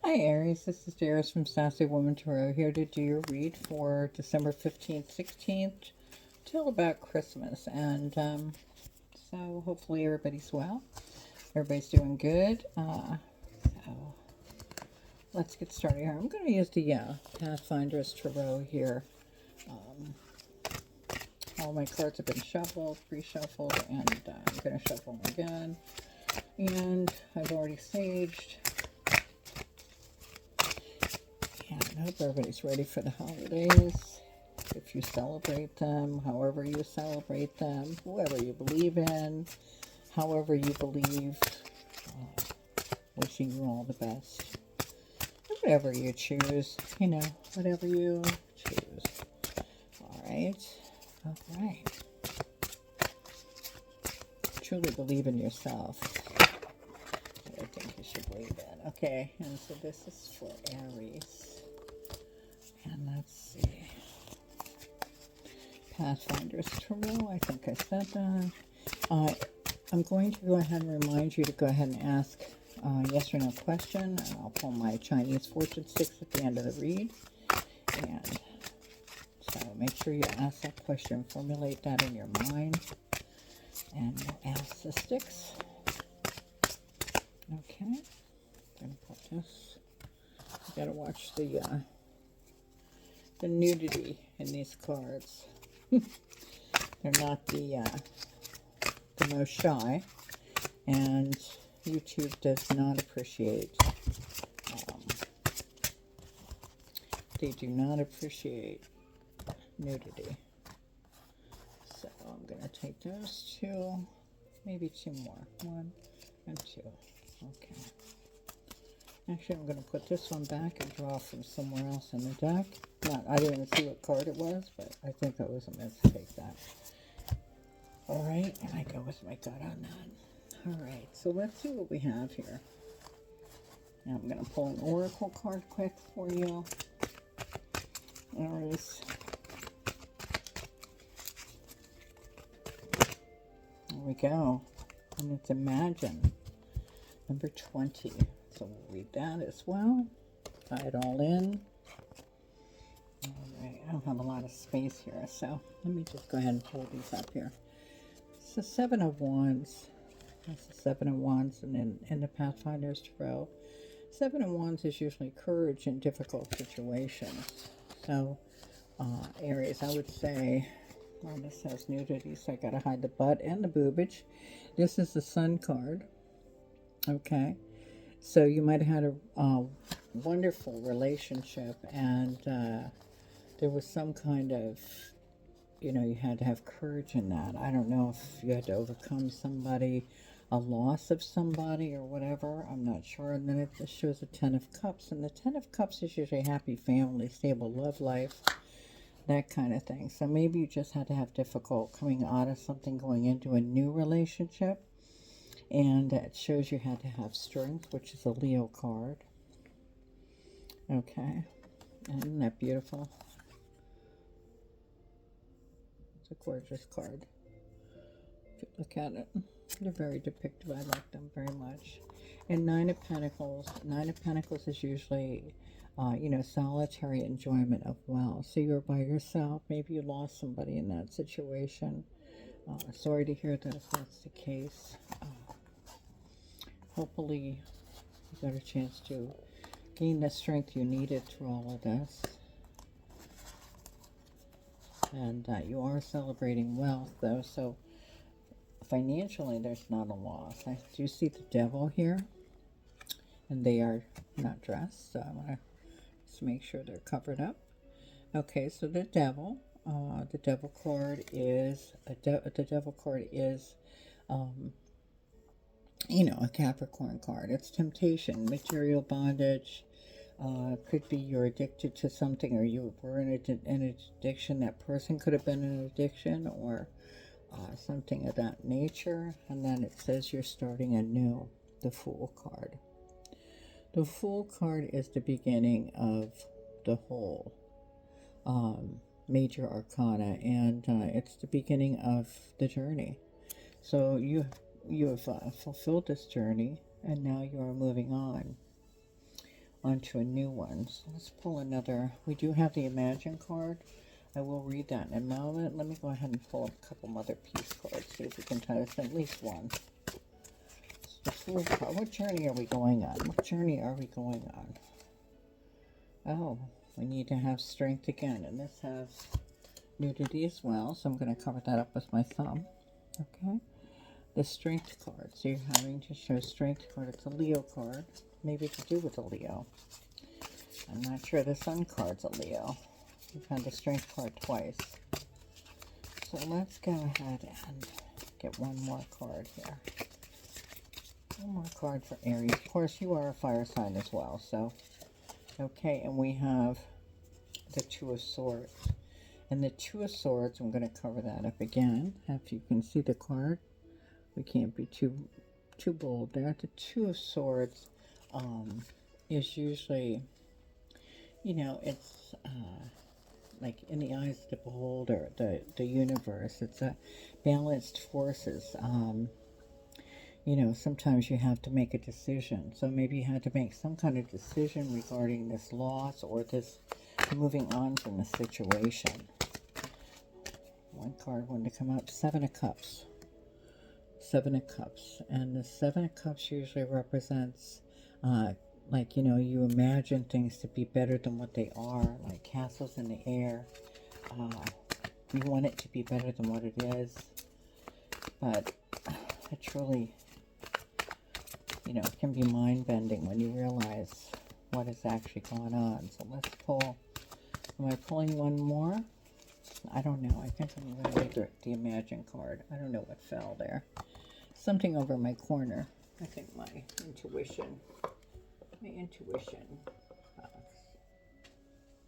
Hi Aries, this is Aries from Sassy Woman Tarot here to do your read for December 15th, 16th till about Christmas. And so hopefully everybody's well. Everybody's doing good. So let's get started here. I'm going to use the Pathfinder's Tarot here. All my cards have been shuffled, pre-shuffled, and I'm going to shuffle them again. And I've already saged. I hope everybody's ready for the holidays. If you celebrate them, however you celebrate them, whoever you believe in, however you believe, wishing you all the best. Whatever you choose, whatever you choose. All right. Truly believe in yourself. I think you should believe in. Okay, and so this is for Aries. And let's see. Pathfinder's Tarot. I think I said that. I'm going to go ahead and remind you to go ahead and ask yes or no question. And I'll pull my Chinese fortune sticks at the end of the read. And so make sure you ask that question. Formulate that in your mind. And we'll ask the sticks. Okay. I'm going to put this. You got to watch the nudity in these cards. They're not the most shy, and YouTube does not appreciate, they do not appreciate nudity. So I'm going to take those two, maybe two more. One and two. Okay. Actually, I'm going to put this one back and draw from somewhere else in the deck. I didn't even see what card it was, but I think that was a mistake. That. All right, and I go with my gut on that. All right, so let's see what we have here. Now I'm going to pull an oracle card quick for you, Aries. There we go, and it's Imagine, number 20. So we'll read that as well. Tie it all in. All right, I don't have a lot of space here, so let me just go ahead and pull these up here. It's the Seven of Wands. That's the Seven of Wands, and in the Pathfinder's Tarot, Seven of Wands is usually courage in difficult situations. So, Aries, I would say, well, this has nudity, so I gotta hide the butt and the boobage. This is the Sun card. Okay. So you might have had a wonderful relationship, and there was some kind of, you had to have courage in that. I don't know if you had to overcome somebody, a loss of somebody or whatever. I'm not sure. And then it just shows a Ten of Cups. And the Ten of Cups is usually happy family, stable love life, that kind of thing. So maybe you just had to have difficult coming out of something, going into a new relationship. And it shows you had to have strength, which is a Leo card. Okay. Isn't that beautiful? It's a gorgeous card. If you look at it, they're very depictive. I like them very much. And Nine of Pentacles. Nine of Pentacles is usually, solitary enjoyment of wealth. So you're by yourself. Maybe you lost somebody in that situation. Sorry to hear that if that's the case. Hopefully you got a chance to gain the strength you needed through all of this. And you are celebrating wealth, though, so financially there's not a loss. I do see the Devil here, and they are not dressed, so I want to just make sure they're covered up. Okay, so the Devil card is a Capricorn card. It's temptation, material bondage. Could be you're addicted to something, or you were in an addiction. That person could have been in an addiction, or something of that nature. And then it says you're starting anew. The Fool card. The Fool card is the beginning of the whole major arcana, and it's the beginning of the journey. So you have fulfilled this journey, and now you are moving on. onto a new one. So let's pull another. We do have the Imagine card. I will read that. And now let me go ahead and pull up a couple other peace cards. See if we can tell us at least one. The Fool card. What journey are we going on? What journey are we going on? Oh, we need to have strength again. And this has nudity as well. So I'm going to cover that up with my thumb. Okay. The Strength card. So you're having to show Strength card. It's a Leo card. Maybe to do with a Leo. I'm not sure the Sun card's a Leo. We've had the Strength card twice. So let's go ahead and get one more card here. One more card for Aries. Of course, you are a fire sign as well. So, okay, and we have the Two of Swords. And the Two of Swords, I'm going to cover that up again. If you can see the card, we can't be too bold there. The Two of Swords is usually, you know, it's like in the eyes of the beholder, the universe. It's a balanced forces. You know, sometimes you have to make a decision. So maybe you had to make some kind of decision regarding this loss or this moving on from the situation. One card wanted to come up, Seven of Cups. Seven of Cups. And the Seven of Cups usually represents, like, you know, you imagine things to be better than what they are, like castles in the air. You want it to be better than what it is. But it truly, you know, it can be mind-bending when you realize what is actually going on. So let's pull. Am I pulling one more? I don't know. I think I'm going to read the Imagine card. I don't know what fell there. Something over my corner. I think my intuition. There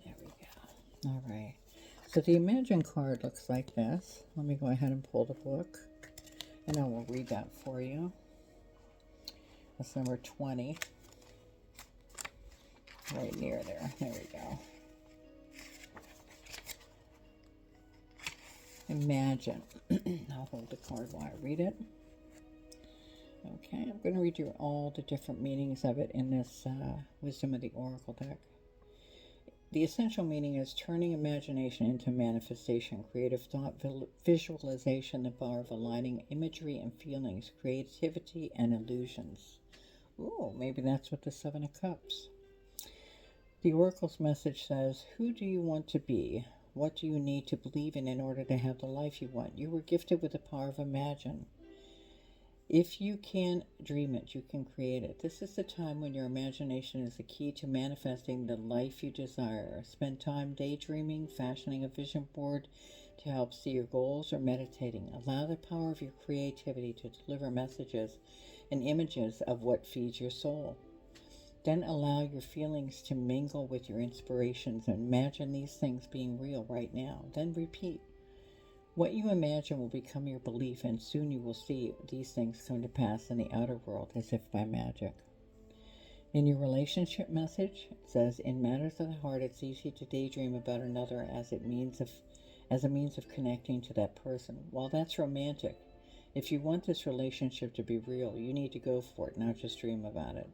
we go. All right. So the Imagine card looks like this. Let me go ahead and pull the book. And I will read that for you. That's number 20. Right near there. There we go. Imagine. I'll hold the card while I read it. Okay, I'm going to read you all the different meanings of it in this Wisdom of the Oracle deck. The essential meaning is turning imagination into manifestation, creative thought, visualization, the power of aligning imagery and feelings, creativity and illusions. Ooh, maybe that's what the Seven of Cups. The Oracle's message says, who do you want to be? What do you need to believe in order to have the life you want? You were gifted with the power of imagine. If you can dream it, you can create it. This is the time when your imagination is the key to manifesting the life you desire. Spend time daydreaming, fashioning a vision board to help see your goals, or meditating. Allow the power of your creativity to deliver messages and images of what feeds your soul. Then allow your feelings to mingle with your inspirations and imagine these things being real right now. Then repeat. What you imagine will become your belief, and soon you will see these things come to pass in the outer world as if by magic. In your relationship message, it says, in matters of the heart, it's easy to daydream about another as a means of connecting to that person. While that's romantic, if you want this relationship to be real, you need to go for it, not just dream about it.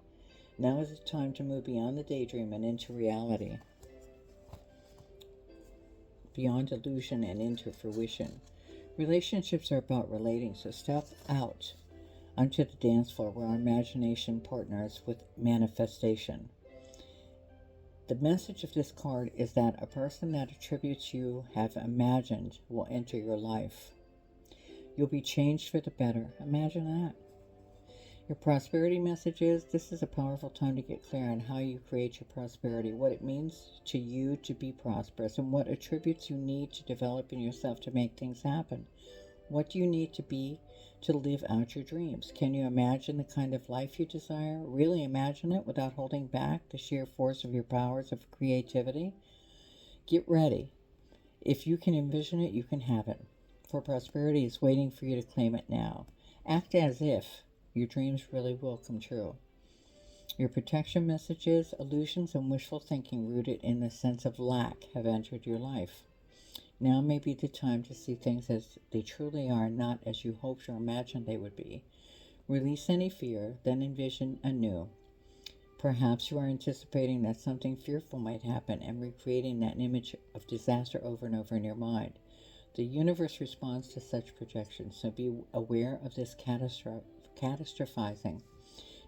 Now is the time to move beyond the daydream and into reality. Beyond illusion and into fruition. Relationships are about relating, so step out onto the dance floor where our imagination partners with manifestation. The message of this card is that a person that attributes you have imagined will enter your life. You'll be changed for the better. Imagine that. Your prosperity message is, this is a powerful time to get clear on how you create your prosperity, what it means to you to be prosperous, and what attributes you need to develop in yourself to make things happen. What do you need to be to live out your dreams? Can you imagine the kind of life you desire? Really imagine it without holding back the sheer force of your powers of creativity? Get ready. If you can envision it, you can have it. For prosperity is waiting for you to claim it now. Act as if your dreams really will come true. Your protection messages, illusions, and wishful thinking rooted in the sense of lack have entered your life. Now may be the time to see things as they truly are, not as you hoped or imagined they would be. Release any fear, then envision anew. Perhaps you are anticipating that something fearful might happen and recreating that image of disaster over and over in your mind. The universe responds to such projections, so be aware of this catastrophizing.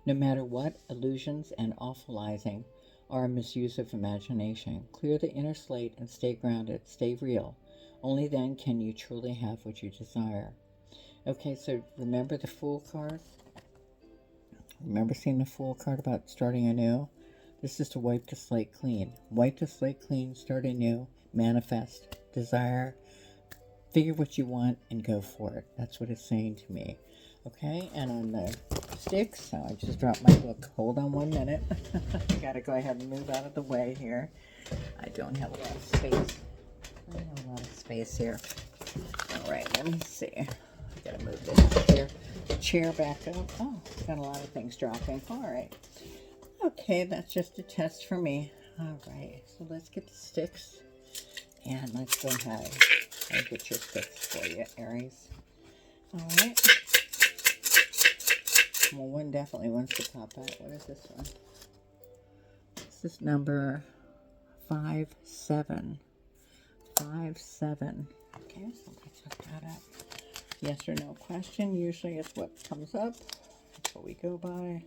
No matter what, illusions and awfulizing are a misuse of imagination. Clear the inner slate and stay grounded, stay real. Only then can you truly have what you desire. Okay, so remember the Fool card? Remember seeing the Fool card about starting anew? This is to wipe the slate clean. Wipe the slate clean, start anew, manifest, desire, figure what you want, and go for it. That's what it's saying to me. Okay, and on the sticks, so I just dropped my book. Hold on 1 minute. I gotta go ahead and move out of the way here. I don't have a lot of space. I don't have a lot of space here. All right, let me see. I gotta move this chair back up. Oh, got a lot of things dropping. All right. Okay, that's just a test for me. All right, so let's get the sticks, and let's go ahead and get your sticks for you, Aries. All right. Well, one definitely wants to pop out. What is this one? This is number 57. 57. Okay, so let's look that up. Yes or no question usually is what comes up. That's what we go by.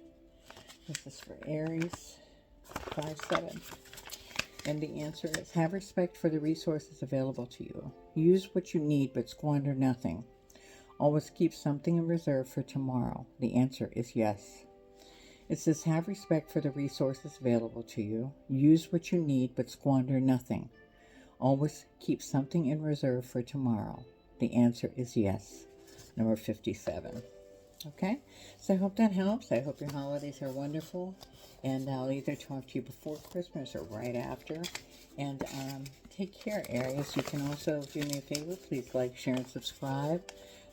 This is for Aries. 57. And the answer is, have respect for the resources available to you. Use what you need, but squander nothing. Always keep something in reserve for tomorrow. The answer is yes. It says, have respect for the resources available to you. Use what you need, but squander nothing. Always keep something in reserve for tomorrow. The answer is yes. Number 57. Okay, so I hope that helps. I hope your holidays are wonderful. And I'll either talk to you before Christmas or right after. And take care, Aries. You can also do me a favor. Please like, share, and subscribe.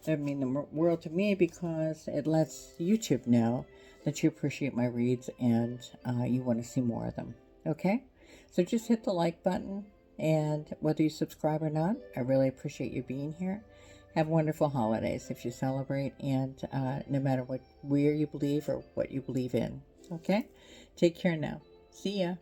That would mean the world to me, because it lets YouTube know that you appreciate my reads and you want to see more of them. Okay? So just hit the like button, and whether you subscribe or not, I really appreciate you being here. Have wonderful holidays if you celebrate, and no matter where you believe or what you believe in. Okay? Take care now. See ya.